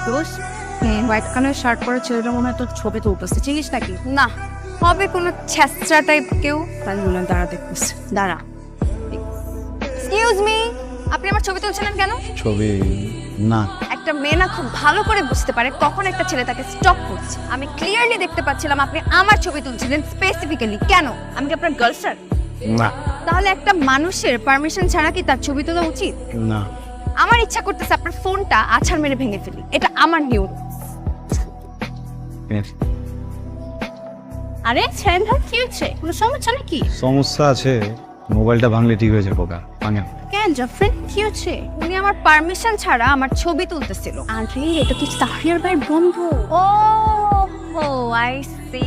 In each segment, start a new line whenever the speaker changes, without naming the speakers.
দোষ white colour shirt পরে ছেলেটা মনে হয় তোর ছবি তুলতেছে, চিনিস নাকি?
না, হবে কোনো ছেঁচড়া টাইপ কেউ।
তাই মনে হয় দাঁড়া দেখতেছে, দাঁড়া।
এক্সকিউজ মি, আপনি আমার ছবি তুলছিলেন কেন?
ছবি না,
একটা মেয়ে না খুব ভালো করে বুঝতে পারে কখন একটা ছেলে তাকে স্টপ করছে। আমি ক্লিয়ারলি দেখতে পাচ্ছিলাম আপনি আমার ছবি তুলছিলেন স্পেসিফিক্যালি। কেন? আমি কি আপনার গার্লফ্রেন্ড?
না,
তাহলে একটা মানুষের পারমিশন ছাড়া কি তার ছবি তোলা উচিত?
না।
আমার ইচ্ছা করতেছে আপনার ফোনটা আছাড় মেরে ভেঙে ফেলি। এটা আমার নিয়ম।
আরে ছেলেটা কি হচ্ছে? কোনো সমস্যা নাকি?
সমস্যা আছে, মোবাইলটা ভাঙলে ঠিক হয়ে যাবে। ওকা ভাঙে
কেন জাফরিন, কি হচ্ছে?
উনি আমার পারমিশন ছাড়া আমার ছবি তুলতেছিল।
আরে এটা কি সাহিয়ার ভাইয়ের বন্ধু?
ও হো, I see.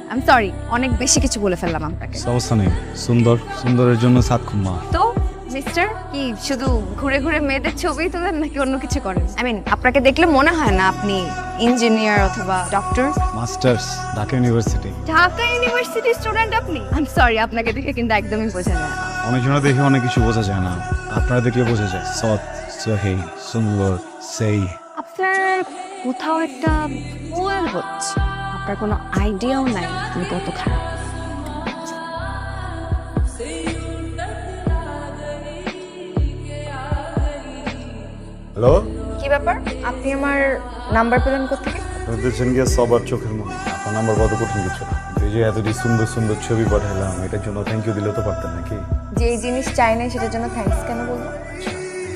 I am sorry, অনেক বেশি কিছু বলে ফেললাম আপনাকে।
সমস্যা নেই, সুন্দরের জন্য সাত খুম্মা।
তো মিস্টার, কি শুধু ঘুরে ঘুরে মেয়েদের ছবি তোলেন নাকি অন্য কিছু করেন? আই মিন, আপনাকে দেখলে মনে হয় না আপনি ইঞ্জিনিয়ার অথবা doctor.
Masters, Dhaka university.
Dhaka university student আপনি? আই এম সরি, আপনাকে দেখে কিন্তু একদমই বোঝা যায় না।
অনেকজনে দেখে অনেক কিছু বোঝা যায় না, আপনারা দেখলে বোঝা যায়। সৎ, সহি, সুন্দর, সেই।
আপনার কোথাও একটা ভুল হচ্ছে। আপনার কোনো আইডিয়াও নাই তুমি কত খারাপ।
হ্যালো,
কি ব্যাপার? আপনি আমার নাম্বার পেলেন কোথেকে?
আপনার দেখছেন গিয়ে সবার চোখের মনে আপনার নাম্বার কত কঠিন কিছু না। এই যে এতটি সুন্দর সুন্দর ছবি পাঠাইলাম, এটার জন্য থ্যাংক ইউ দিলে তো পারতেন নাকি?
যে জিনিস চাই না সেটার জন্য থ্যাঙ্কস কেন বলবো?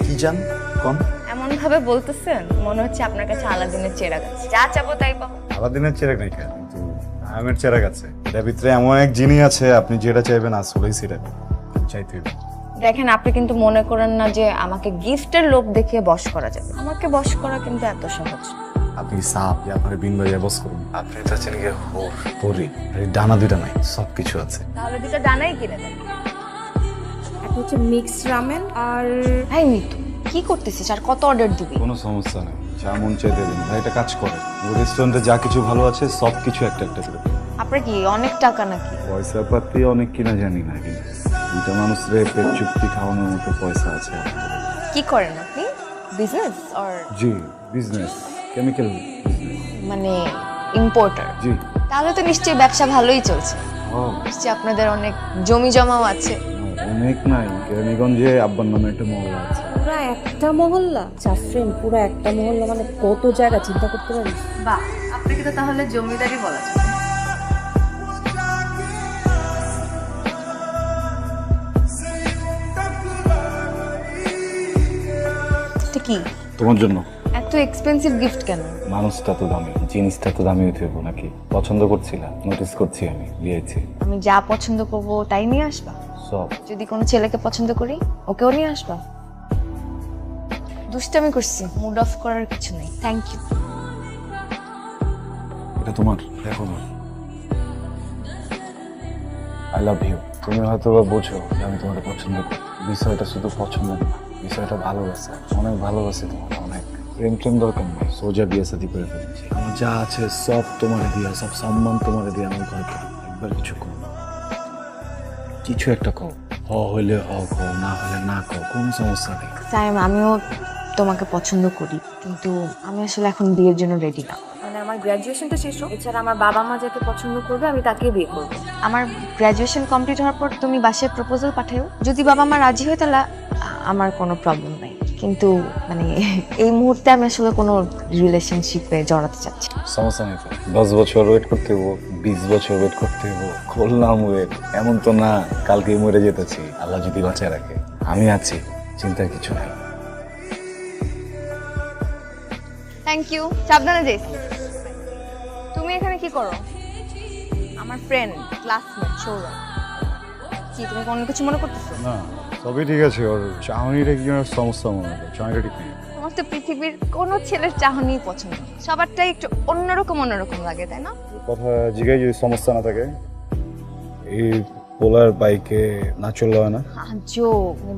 কি জান কম?
এমন ভাবে বলতেছেন মনে হচ্ছে আপনার কাছে আলাদিনের চেরাগ আছে, যা চাবো তাই পাবো।
আলাদিনের চেরাগ নাই কেন, কিন্তু আমের চেরাগ আছে। এটার ভিতরে এমন এক জিনিস আছে, আপনি যেটা চাইবেন আসলেই সেটা চাইতে হবে।
দেখেন, আপনি কিন্তু মনে করেন না যে আমাকে গিফটের লোভ দেখিয়ে বশ করা যাবে। আমাকে বশ করা কিন্তু এত সহজ না।
আপনি সাপ যে আপনার বিন বাজায় বস করুন, আপনি চাচ্ছেন গিয়ে হোর পরি, এই ডানা দুইটা নাই, সব কিছু আছে।
তাহলে দুটো ডানাই কিনে দেন।
একটা হচ্ছে মিক্সড রামেন আর
ভাই মিতু, কি করতেছিস আর কত অর্ডার দিবি?
কোনো সমস্যা নেই, যা মন চাইতে দিন। ভাই একটা কাজ করে, ওই রেস্টুরেন্টে যা কিছু ভালো আছে সব কিছু একটা একটা করে দিন।
আপনার কি অনেক টাকা নাকি?
পয়সা পাতি অনেক কিনা জানি না, কিন্তু দুইটা মানুষরে পেট চুক্তি খাওয়ানোর মতো পয়সা আছে।
কি করেন আপনি? Business or
G, business, chemical business.
মানে ইম্পোর্টার?
জি।
তাহলে তো নিশ্চয়ই ব্যবসা ভালোই চলছে।
ও,
নিশ্চয়ই আপনাদের অনেক জমি জমাও আছে।
অনেক নাই, কেরানীগঞ্জে আব্বার নামে একটা মহল্লা আছে।
পুরো একটা মহল্লা? জাফরিন, পুরো একটা মহল্লা মানে কত জায়গা চিন্তা করতে পারিস?
বাহ, আপনাকে তো তাহলে জমিদারই বলা যায়। এটা কি?
তোমার জন্য।
এত এক্সপেন্সিভ গিফট কেন?
মানুষটা তো দামি, জিনিসটা তো দামি হতে হবে নাকি? পছন্দ করছিলা, নোটিস করছি আমি, দিয়েছি।
আমি যা পছন্দ করবো তাই নিয়ে আসবা?
সব।
যদি কোনো ছেলেকে পছন্দ করি ওকেও নিয়ে আসবা? দুষ্টামি করছি, মুড অফ করার কিছু নেই। Thank you.
এটা তোমার, দেখো না। I love you. তুমি হয়তো বা বোঝো যে আমি তোমাকে পছন্দ করি। বিষয়টা শুধু পছন্দ না, বিষয়টা ভালোবাসা। অনেক ভালোবাসি তোমার, অনেক। প্রেম প্রেম দরকার নেই, সোজা বিয়ে শাদী করে ফেলেছি। আমার যা আছে সব তোমারে দিয়া, সব সম্মান তোমারে দিয়ে আমার ঘরকে একবার কিছু কর, কিছু একটা কও। হ হইলে হ কও, না হলে না কও, কোনো সমস্যা নেই।
সাইম, আমিও তোমাকে পছন্দ করি, কিন্তু আমি আসলে এখন বিয়ের জন্য রেডি না। মানে আমার গ্র্যাজুয়েশনটা শেষ হোক, এছাড়া আমার বাবা মা যাকে পছন্দ করবে আমি তাকে বিয়ে করবো। আমার গ্র্যাজুয়েশন কমপ্লিট হওয়ার পর তুমি বাসায় প্রপোজাল পাঠাও, যদি বাবা মা রাজি হয় তাহলে আমার কোনো প্রবলেম নাই। কিন্তু মানে এই মুহূর্তে আমি আসলে কোনো রিলেশনশিপে জড়াতে চাচ্ছি না।
সমস্যা নেই তো, 10 বছর ওয়েট করতে হবো, 20 বছর ওয়েট করতে হবো, করলাম ওয়েট। এমন তো না কালকে মরে যেতেছি, আল্লাহ যদি বাঁচায় রাখে। আমি আছি, চিন্তার কিছু নাই।
থ্যাংক ইউ, সাবধানে যাইস। তুমি এখানে কি করো? আমার ফ্রেন্ড, ক্লাসমেট সৌরভ। কি তুমি কোনো কিছু মনে করতেছো?
না, সবই ঠিক আছে। ওর চাহনিটা কি যেন সমস্যা মনে হয়, চাহনিটা ঠিক নেই।
তোমার তো পৃথিবীর কোনো ছেলের চাহনি পছন্দ না। সবারটাই একটু অন্যরকম অন্যরকম লাগে, তাই না?
কথা জিগাই যদি সমস্যা না থাকে, এই পোলার বাইকে না চললে হয় না?
জো,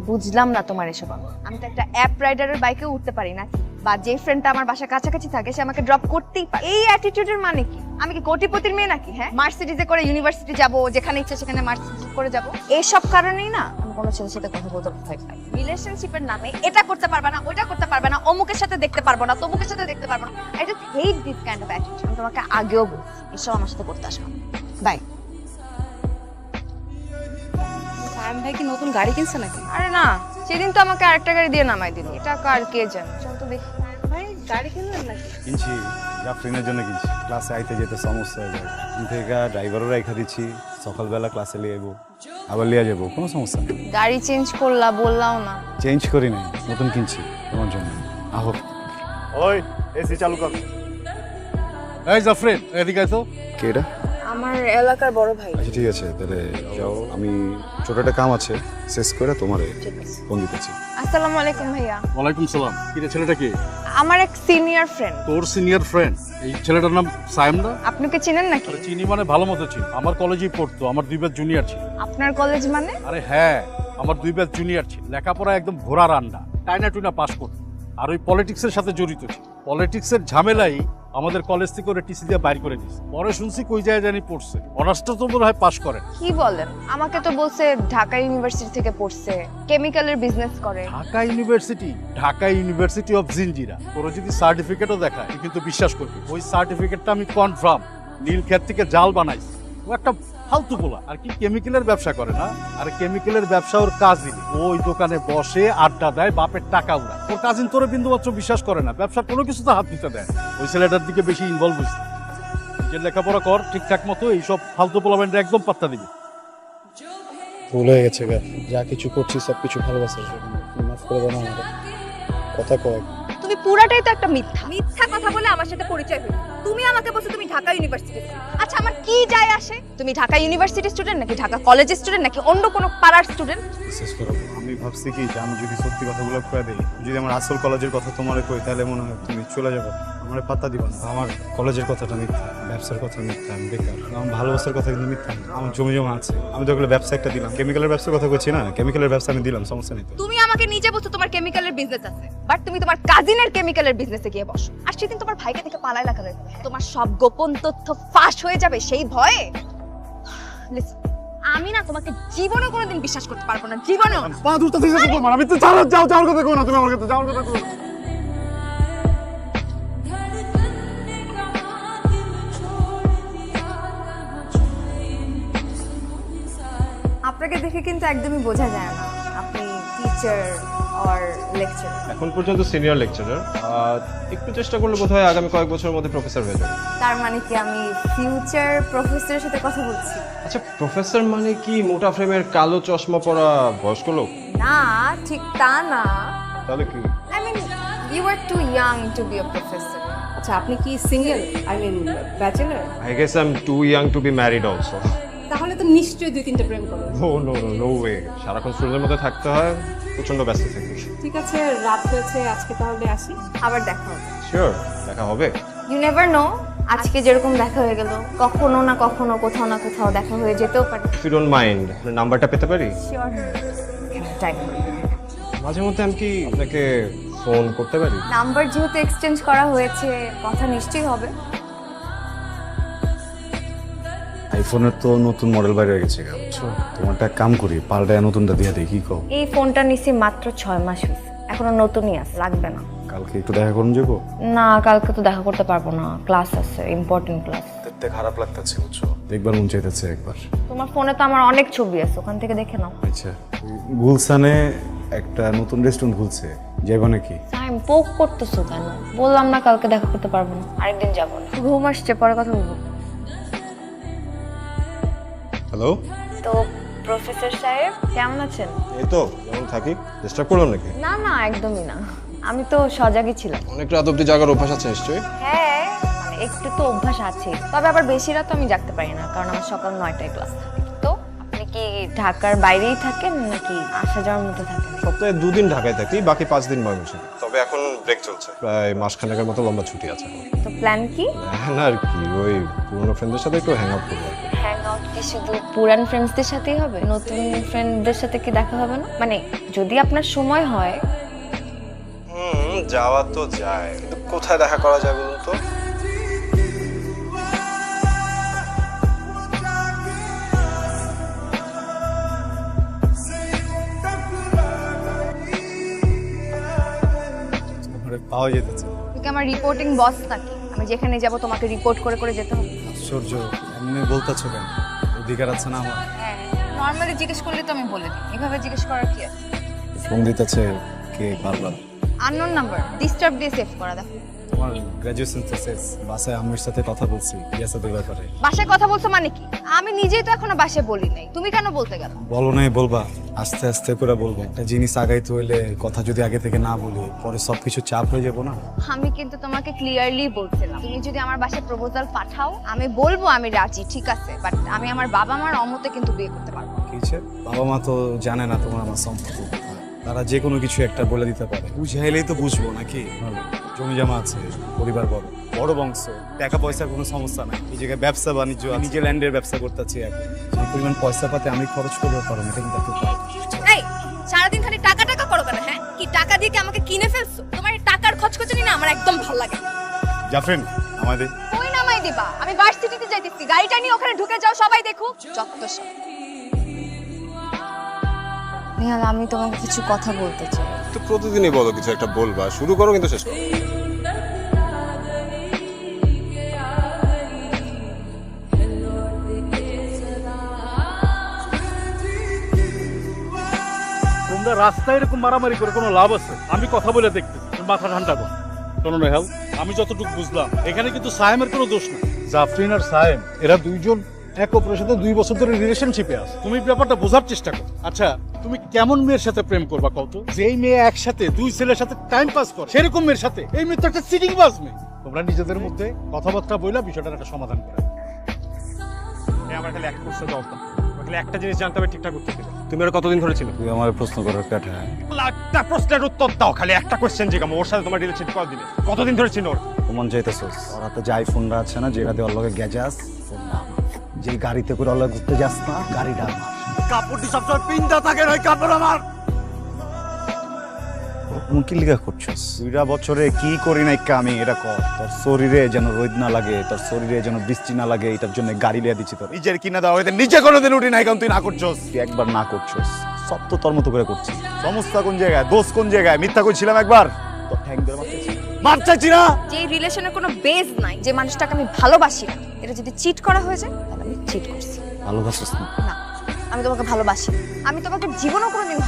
বুঝলাম না তোমার এসব। আমি তো একটা অ্যাপ রাইডারের বাইকেও উঠতে পারি না, বা যে ফ্রেন্ডটা আমার বাসার কাছাকাছি থাকে সে আমাকে ড্রপ করতেই পারে। এই অ্যাটিটিউডের মানে কি? আমি কি কোটিপতির মেয়ে নাকি? হ্যাঁ, মার্সিডিজে করে ইউনিভার্সিটি যাব, যেখানে ইচ্ছা সেখানে মার্সিডিজ করে যাব। এইসব কারণেই না আমি কোনো ছেলের সাথে কথা বলতে ভয় পাই। রিলেশনশিপের নামে এটা করতে পারবে না, ওইটা করতে পারবে না, অমুকের সাথে দেখতে পারবো না, তমুকের সাথে দেখতে পারবো না। I just hate this kind of attitude. আমি তোমাকে আগেও বলছি এসব আমার সাথে করতে আসবে না। বাই।
সায়ন ভাই কি নতুন গাড়ি কিনছে নাকি?
আরে না, সেদিন তো আমাকে আরেকটা গাড়ি দিয়ে নামাই দিল। এটা কার কে জানে? চল তো দেখি।
ভাই গাড়ি কিনলেন নাকি?
কিনছি, জাফরিনের জন্য কিনছি। ক্লাসে আইতে যেতে সমস্যা হয়ে যায়, এখান থেকে ড্রাইভারও রেখা দিচ্ছি, সকালবেলা ক্লাসে নিয়ে যাবো, আবার লিয়ে যাবো, কোনো সমস্যা নেই।
গাড়ি চেঞ্জ করলা বললাও না।
চেঞ্জ করি নাই, নতুন কিনছি তোমার জন্য। আহো। ওই এসি চালু কর। এই জাফরিন, এদিকে আয় তো।
কে এটা?
আমার এলাকার বড় ভাই।
আচ্ছা ঠিক আছে, তাহলে যাও, আমি ছোট একটা কাম আছে শেষ করে তোমারে ফোন দিতেছি।
আসসালামু আলাইকুম ভাইয়া।
ওয়ালাইকুম সালাম। কি রে, ছেলেটা কি?
আমার এক সিনিয়র ফ্রেন্ড।
তোর সিনিয়র ফ্রেন্ড? এই ছেলেটার নাম সায়েম না?
আপনি কি চেনেন নাকি?
আরে চিনি মানে ভালো মতো চিনি, আমার কলেজেই পড়তো, আমার 2 ব্যাচ জুনিয়র ছিল।
আপনার কলেজ মানে?
আরে হ্যাঁ, আমার 2 ব্যাচ জুনিয়র ছিল। লেখাপড়া একদম ঘোড়ার আন্ডা, টাইনা টুইনা পাস করতো। আর ওই পলিটিক্সের সাথে জড়িত ছিল। পলিটিক্সের ঝামেলাই আমাদের কলেজ থেকে ওরা টিসি দিয়ে বাইর করে দিয়েছে। পরে শুনছি কই যায় জানি পড়ছে, অনার্সটা তো মনে হয় পাস করে।
কি বলেন? আমাকে তো বলছে ঢাকা ইউনিভার্সিটি থেকে পড়ছে, কেমিক্যালের বিজনেস করে।
Dhaka university? Dhaka university of Jinjira. তোর যদি সার্টিফিকেটও দেখায় তুই কিন্তু বিশ্বাস করবি, ওই সার্টিফিকেটটা আমি কনফার্ম নীল ক্ষেত থেকে জাল বানাইছি। ও একটা ফালতু বলা। আর কি কেমিক্যালের ব্যবসা করে না? আর কেমিক্যালের ব্যবসা ওর কাজিন। ওই দোকানে বসে আড্ডা দেয়, বাপের টাকা উড়ায়। ওর কাজিন তোরে বিন্দু মাত্র বিশ্বাস করে না, ব্যবসার কোনো কিছুতে হাত দিতে দেয়। ওই ছেলেটার দিকে বেশি ইনভলভ হয়েছে। নিজের লেখাপড়া কর ঠিকঠাক মতো, এইসব ফালতু পোলামেন্টে একদম পাত্তা দিবি।
ভুল হয়ে গেছে গা, যা কিছু করছি সব কিছু ভালোবাসার জন্য। মাফ করে দাও না আমারে। কথা কয়।
তুমি পুরাটাই তো একটা মিথ্যা মিথ্যা কথা বলে আমার সাথে পরিচয় হলো। তুমি আমাকে বলছো তুমি ঢাকা ইউনিভার্সিটি। আচ্ছা আমার কি যায় আসে? তুমি ঢাকা ইউনিভার্সিটি স্টুডেন্ট নাকি ঢাকা কলেজের স্টুডেন্ট নাকি অন্য কোনো পাড়ার স্টুডেন্ট?
বিশেষ করে
আমি ভাবছি কি যে আমি যদি সত্যি কথাগুলো কয়ে দিই, যদি আমার আসল কলেজের কথা তোমার কই, তাহলে মনে হয় তুমি চলে যাবে, আমার পাত্তা দিবা না। আমার কলেজের কথাটা মিথ্যা, ব্যবসার কথা মিথ্যা, আমি বেকার। আমার ভালোবাসার কথা কিন্তু মিথ্যা না। আমার জমি জমা আছে, আমি তো ওগুলো ব্যবসা একটা দিলাম। কেমিক্যালের ব্যবসার কথা বলছি না, কেমিক্যালের ব্যবসা আমি দিলাম, সমস্যা নেই তো।
তুমি আমাকে নিজে বলছো তোমার কেমিক্যালের বিজনেস আছে, বাট তুমি তোমার কাজিনের কেমিক্যালের বিজনেসে গিয়ে বসো। আর সেদিন তোমার ভাইকে থেকে পালায় লাগালে তোমার সব গোপন তথ্য ফাঁস হয়ে যাবে সেই ভয়ে। Listen, আমি না তোমাকে জীবনে কোনোদিন বিশ্বাস করতে পারবো না, জীবনেও না।
পা দুটো থেকে আমি তো যাও যাও যাওয়ার কথা কই না, তুমি আমার কাছে যাওয়ার কথা কই।
আপনাকে দেখে কিন্তু একদমই বোঝা যায় না আপনি টিচার অর লেকচারার।
এখন পর্যন্ত সিনিয়র লেকচারার, একটু চেষ্টা করলে বোধহয় আগামী কয়েক বছরের মধ্যে প্রফেসর হয়ে যাবে।
তার মানে কি আমি ফিউচার প্রফেসরের সাথে কথা বলছি?
আচ্ছা, প্রফেসর মানে কি মোটা ফ্রেমের কালো চশমা পরা বয়স্ক লোক?
না, ঠিক তা না।
তাহলে কি?
I mean you are too young to be a professor.
আচ্ছা আপনি কি single, I mean bachelor?
I guess I am too young to be married also.
তাহলে তো নিশ্চয়ই 2-3টা প্রেম করো।
No no no no way, সারাক্ষণ স্টুডেন্টের মধ্যে থাকতে হয়, প্রচন্ড ব্যস্ত থাকি।
ঠিক আছে, রাত হয়েছে, আজকে তাহলে আসি।
আবার দেখা হবে।
শিওর, দেখা হবে।
ইউ নেভার নো, আজকে যেরকম দেখা হয়ে গেল কখনো না কখনো কোথাও না কোথাও দেখা হয়ে যেতেও পারে।
ইফ ইউ ডোন্ট মাইন্ড, নাম্বারটা পেতে পারি?
Sure, time.
মাঝে মধ্যে আমি কি আপনাকে ফোন করতে পারি?
নাম্বার যেহেতু এক্সচেঞ্জ করা হয়েছে, কথা নিশ্চয়ই হবে।
আইফোনের তো নতুন মডেল বাইরে গেছে গা, বুঝছো? তোমারটা এক কাম করি, পাল্টায় নতুনটা দিয়ে দেখি কও।
এই ফোনটা নিছি মাত্র 6 মাস হয়েছে, এখনো নতুনই আছে, লাগবে না।
কালকে একটু দেখা করুন যাবো।
না, কালকে তো দেখা করতে পারবো না, ক্লাস আছে, ইম্পর্টেন্ট ক্লাস।
দেখতে খারাপ লাগতেছে, বুঝছো? দেখবার মন চাইতেছে একবার।
তোমার ফোনে তো আমার অনেক ছবি আছে, ওখান থেকে দেখে নাও।
আচ্ছা, গুলশানে একটা নতুন রেস্টুরেন্ট খুলছে, যাইবা নাকি?
টাইম পোক করতেছো কেন? বললাম না কালকে দেখা করতে পারবো না, আরেকদিন যাবো না। ঘুম আসছে, পরে কথা বলবো।
হ্যালো,
তো প্রফেসর সাহেব কেমন আছেন?
এই তো যেমন থাকি। ডিস্টার্ব করলাম নাকি?
না না, একদমই না, আমি তো সজাগই ছিলাম।
অনেক রাত অব্দি জাগার অভ্যাস আছে নিশ্চয়ই?
হ্যাঁ, মানে একটু তো অভ্যাস আছে, তবে আবার বেশি রাত আমি জাগতে পারি না, কারণ আমার সকাল 9টায় ক্লাস থাকে। তো আপনি কি ঢাকার বাইরেই থাকেন নাকি আসা যাওয়ার মধ্যে থাকেন?
সপ্তাহে 2 দিন ঢাকায় থাকি, বাকি 5 দিন ময়মনসিংহে। তবে এখন ব্রেক চলছে, প্রায় মাসখানেকের মতো লম্বা ছুটি আছে এখন।
তো প্ল্যান কি?
না আর কি, ওই পুরোনো ফ্রেন্ডদের সাথে একটু হ্যাং আউট করবো আর কি।
হ্যাং আউট কি শুধু পুরান ফ্রেন্ডসদের সাথেই হবে? নতুন ফ্রেন্ডদের সাথে কি দেখা হবে না? মানে যদি আপনার সময় হয়।
যাওয়া তো যায়, কিন্তু কোথায় দেখা করা যায় বলুন তো?
পাওয়া যেতেছে।
তুই কি আমার রিপোর্টিং বস নাকি? আমি যেখানে যাব তোমাকে রিপোর্ট করে করে যেতে হবে?
আশ্চর্য, এমনি বলতেছো কেন? অধিকার আছে না আমার?
হ্যাঁ, নর্মালি জিজ্ঞেস করলে তো আমি বলে দিই, এভাবে জিজ্ঞেস করার কি আছে?
ফোন দিতেছে কে বারবার?
আননোন নাম্বার, ডিস্টার্ব দিয়ে সেভ করা দেখো।
তোমার গ্র্যাজুয়েশন তো শেষ, বাসায় আম্মির সাথে কথা বলছি ইয়াসাদের ব্যাপারে।
বাসায় কথা বলছো মানে কি? আমি নিজেই তো এখনো বাসায় বলি নাই, তুমি কেন বলতে গেল?
বলো নাই বলবা, আস্তে আস্তে করে বলবো। একটা জিনিস আগাইতে হইলে কথা যদি আগে থেকে না বলি পরে সবকিছু চাপ হয়ে যাবো না।
আমি কিন্তু তোমাকে ক্লিয়ারলি বলছিলাম, তুমি যদি আমার বাসায় প্রপোজাল পাঠাও আমি বলবো আমি রাজি, ঠিক আছে, বাট আমি আমার বাবা মার অমতে কিন্তু বিয়ে করতে পারবো না।
কি হচ্ছে? বাবা মা তো জানে না তোমার আমার সম্পর্ক, তারা যে কোনো কিছু একটা বলে দিতে পারে, বুঝাইলেই তো বুঝবো নাকি? জমি জমা আছে, পরিবার বড়, বড় বংশ, টাকা পয়সার কোনো সমস্যা নাই। এই জায়গায় ব্যবসা বাণিজ্য, আমি যে ল্যান্ডের ব্যবসা করতেছি এখন, যে পরিমাণ পয়সা পাতে আমি খরচ করতে পারবো এটা কিন্তু একটু পাই।
এই সারাদিন খালি টাকা টাকা করো কেন? হ্যাঁ, কি টাকা দিয়ে কি আমাকে কিনে ফেলছো? তোমার এই টাকার খচখচানি না আমার একদম ভালো লাগে না।
জাফরিন আমাদের
কই নামাই দিবা? আমি ভার্সিটিতে যাইতেছি, গাড়িটা নিয়ে ওখানে ঢুকে যাও, সবাই দেখুক। যত্তসব। নিহাল, আমি তোমাকে কিছু কথা বলতে চাই।
তো প্রতিদিনই বলো কিছু একটা বলবা, শুরু করো কিন্তু শেষ করো।
তোমরা রাস্তায় এরকম মারামারি করে কোনো লাভ আছে? আমি কথা বলে দেখতে, মাথা ঠান্ডা কর। শোনো নেহাল, আমি যতটুকু বুঝলাম এখানে কিন্তু সায়েমের কোনো দোষ না। জাফরিন আর সায়েম এরা দুইজন এক অপরের সাথে 2 বছর ধরে রিলেশনশিপে আছে। তুমি ব্যাপারটা বোঝার চেষ্টা করো। আচ্ছা, তুমি কেমন মেয়ের সাথে প্রেম করবা কত? যেই মেয়ে একসাথে 2 ছেলের সাথে টাইম পাস করে সেরকম মেয়ের সাথে? এই মেয়ে তো একটা চিটিং বাজ মেয়ে। তোমরা নিজেদের মধ্যে কথাবার্তা বইলা বিষয়টার একটা সমাধান করে।
আমার খালি এক প্রশ্ন জবাব দাও, আমার খালি একটা জিনিস জানতে হবে ঠিকঠাক উত্তর দিবে। তুমি আর কতদিন ধরে ছিল?
তুই আমার প্রশ্ন করার কাটা।
লাখটা প্রশ্নের উত্তর দাও, খালি একটা কোশ্চেন জিজ্ঞাসা, ওর সাথে তোমার রিলেশন কতদিন কতদিন ধরে ছিল? ওর
প্রমাণ চাইতেছস? ওর হাতে যে আইফোনটা আছে না, যেটা দিয়ে ওর লগে গেজাস, ফোনটা আমার। যে গাড়িতে করে ওর লগে ঘুরতে যাস না, গাড়িটা আমার।
কাপড়টি সবসময় পিনটা থাকে, ওই কাপড় আমার।
তুমি কি লিগা করছস? 2 বছরে কি করি নাই আমি, এটা কর। তোর শরীরে যেন রোদ না লাগে, তোর শরীরে যেন বৃষ্টি না লাগে, এটার জন্য গাড়ি লিয়া দিচ্ছি তোর।
নিজের কিনা দাও, এতে নিচে কোনোদিন উঠি নাই, কারণ তুই না করছস।
তুই একবার না করছস, সব তো তোর মতো করে করছিস।
সমস্যা কোন জায়গায়, দোষ কোন জায়গায়? মিথ্যা কইছিলাম একবার,
তোর ঠ্যাং ধরে মারতেছিস।
মার চাইছি না।
যে রিলেশনের কোনো বেজ নাই, যে মানুষটাকে আমি ভালোবাসি না, এটা যদি চিট করা হয়ে যায় তাহলে আমি চিট করছি।
ভালোবাসিস না?
না, আমি তোমাকে ভালোবাসি। আমি তোমাকে জীবনও কোনোদিন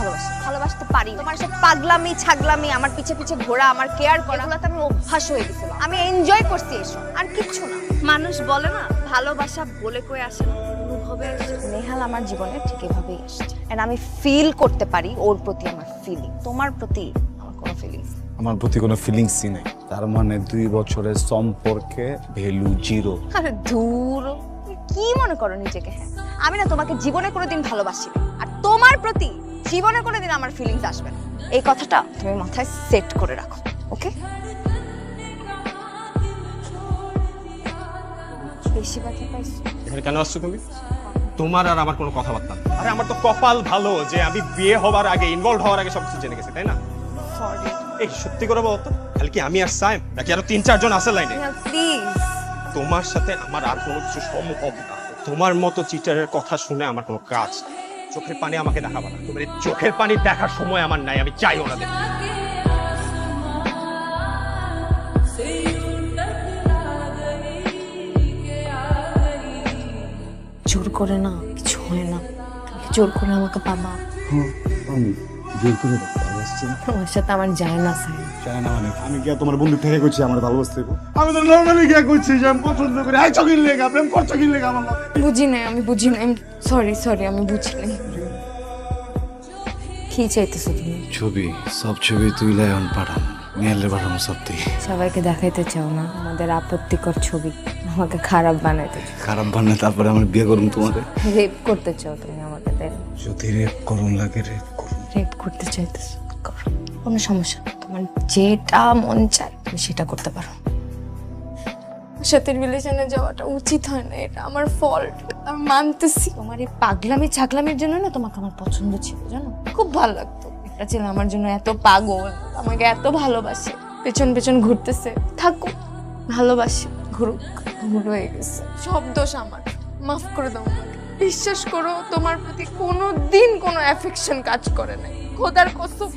ভালোবাসতে পারি। তোমার সব পাগলামি ছাগলামি, আমার পিছে পিছে ঘোরা, আমার কেয়ার করা, এগুলোতে আমি অভ্যাস হয়ে গেছিল। আমি এনজয় করছি এসব, আর কিচ্ছু না। মানুষ বলে না ভালোবাসা বলে কয়ে আসে না, অনুভবে আসে। নেহাল আমার জীবনে ঠিক এভাবেই আসছে, এন্ড আমি ফিল করতে পারি ওর প্রতি আমার ফিলিং। তোমার প্রতি আমার কোনো ফিলিংস।
আমার প্রতি কোনো ফিলিংসই নাই। তার মানে 2 বছরের সম্পর্কে ভ্যালু 0।
আরে দূর, তুমি কি মনে করো নিজেকে? হ্যাঁ, আমি না তোমাকে জীবনে কোনোদিন ভালোবাসি না, আর তোমার প্রতি জীবনে কোনোদিন আমার ফিলিংস আসবে না। এই কথাটা তুমি মাথায় সেট করে রাখো, ওকে? বেশি ব্যথা পাইছো?
এখানে কেন আসছো তুমি? তোমার আর আমার কোনো কথাবার্তা নেই। আরে আমার তো কপাল ভালো যে আমি বিয়ে হওয়ার আগে, ইনভলভ হওয়ার আগে সবকিছু জেনে গেছি, তাই না?
সরি।
এই সত্যি করে বলো তো, খালি কি আমি আর সায়েম, নাকি আরো 3-4 জন আছে লাইনে?
প্লিজ।
তোমার সাথে আমার আর কোনো কিছু সম্ভব না। তোমার মতো চিটারের কথা শুনে আমার কোনো কাজ নেই। চোখের পানি আমাকে দেখাবা না। তোমার এই চোখের পানি দেখার সময় আমার নাই, আমি চাইও না দেখতে।
জোর করে না কিছু হয় না, তুমি জোর করে আমাকে পাবা।
আমি জোর করে ভালোবাসছি না।
তোমার সাথে আমার যায় না সাই।
চাই না মানে আমি গিয়া তোমার বন্ধু থেকে করছি আমার ভালোবাসতে।
আমি তো নর্মালি গিয়ে করছি যে আমি পছন্দ করি। আই চকির লেগা প্রেম করছো কি লেগা আমার লগে?
বুঝি নাই, আমি বুঝি নাই। সরি, আমি বুঝি নাই। কি চাইতেছো তুমি?
ছবি, সব ছবি তুইলে এখন পাঠাম, মেয়েলে পাঠাম সব তুই।
সবাইকে দেখাইতে চাও না আমাদের আপত্তিকর ছবি, আমাকে খারাপ বানাইতে চাও,
খারাপ বান্না, তারপরে আমি বিয়ে করুম তোমাকে।
রেপ করতে চাও তুমি আমাকে, তাই না?
যদি রেপ করুন লাগে রেপ করুন।
রেপ করতে চাইতেছো, করো, কোনো সমস্যা না। তোমার যেটা মন চায় তুমি সেটা করতে পারো। ওর সাথে রিলেশনে যাওয়াটা উচিত হয় না, এটা আমার ফল্ট, আমি মানতেছি। তোমার এই পাগলামি ছাগলামির জন্য না তোমাকে আমার পছন্দ ছিল, জানো? খুব ভালো লাগতো। একটা ছেলে আমার জন্য এত পাগল, আমাকে এত ভালোবাসে, পেছন পেছন ঘুরতেছে, থাকুক, ভালোবাসে, ঘুরুক। ভুল হয়ে গেছে, সব দোষ আমার, মাফ করে দাও আমাকে। বিশ্বাস করো তোমার প্রতি কোনোদিন কোনো অ্যাফেকশন কাজ করে নাই, খোদার কসম।